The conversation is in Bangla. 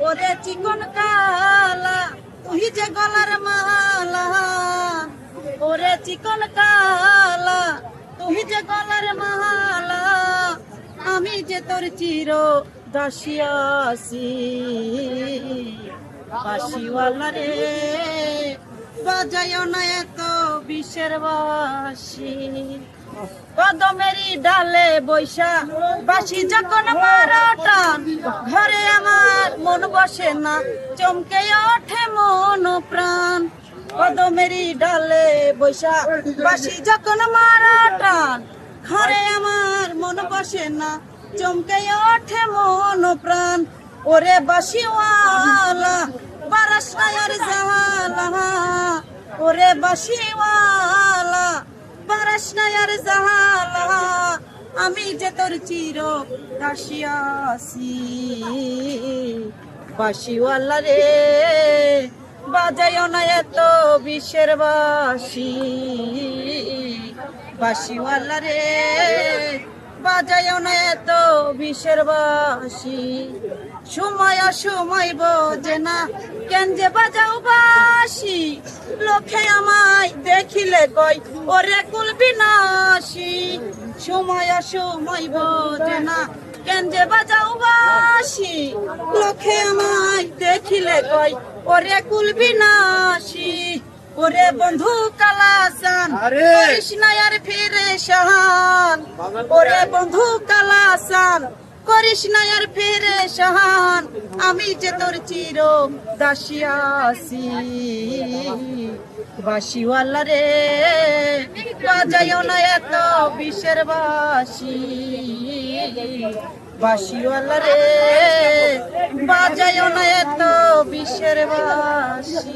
ওরে চিকন কালা তুই যে গলার মালা, ওরে চিকন কালা তুই যে গলার মালা, আমি যে তোর চির দাসিয়াছি। বাঁশিওয়ালা রে বাজায় না এত বিষের বাঁশি, কদমেরই ডালে বৈশা বাঁশি যখন মারা টান, ঘরে আমার মন বসে না, চমকে ওঠে মন প্রাণ। কদমেরই ডালে বৈশা বাঁশি যখন মারা টান, ঘরে আমার মন বসে না, চমকে ওঠে মন প্রাণ। ওরে বাঁশিওয়ালা বারাস না আর জালা, ওরে বাঁশিওয়ালা বারাস না আর জালা, আমি যে তোর চির দাসিয়াছি। বাঁশিওয়ালা রে বাজায় না এত বিষের বাঁশি, বাঁশিওয়ালা রে বাজায় না এত বিষের বাঁশি। সময় অসময় বোঝে না কেন যে বাজাও বাঁশি, লোকে আমায় দেখিলে কই ওরে কুল বিনাশী। সময় অসময় বোঝে না কেন যে বাজাও বাঁশি, লোকে আমায় দেখিলে কই ওরে কুল বিনাশী। ওরে বন্ধু কালাসান করিস না আর ফিরে শাহান, ওরে বন্ধু কালাসান করিস না আর ফিরে শাহান, আমি যে তোর চির দাসিয়াছি। বাঁশিওয়ালা রে বাজায় না এত বিষের বাঁশি, বাঁশিওয়ালা রে বাজায় না এত বিষের বাঁশি।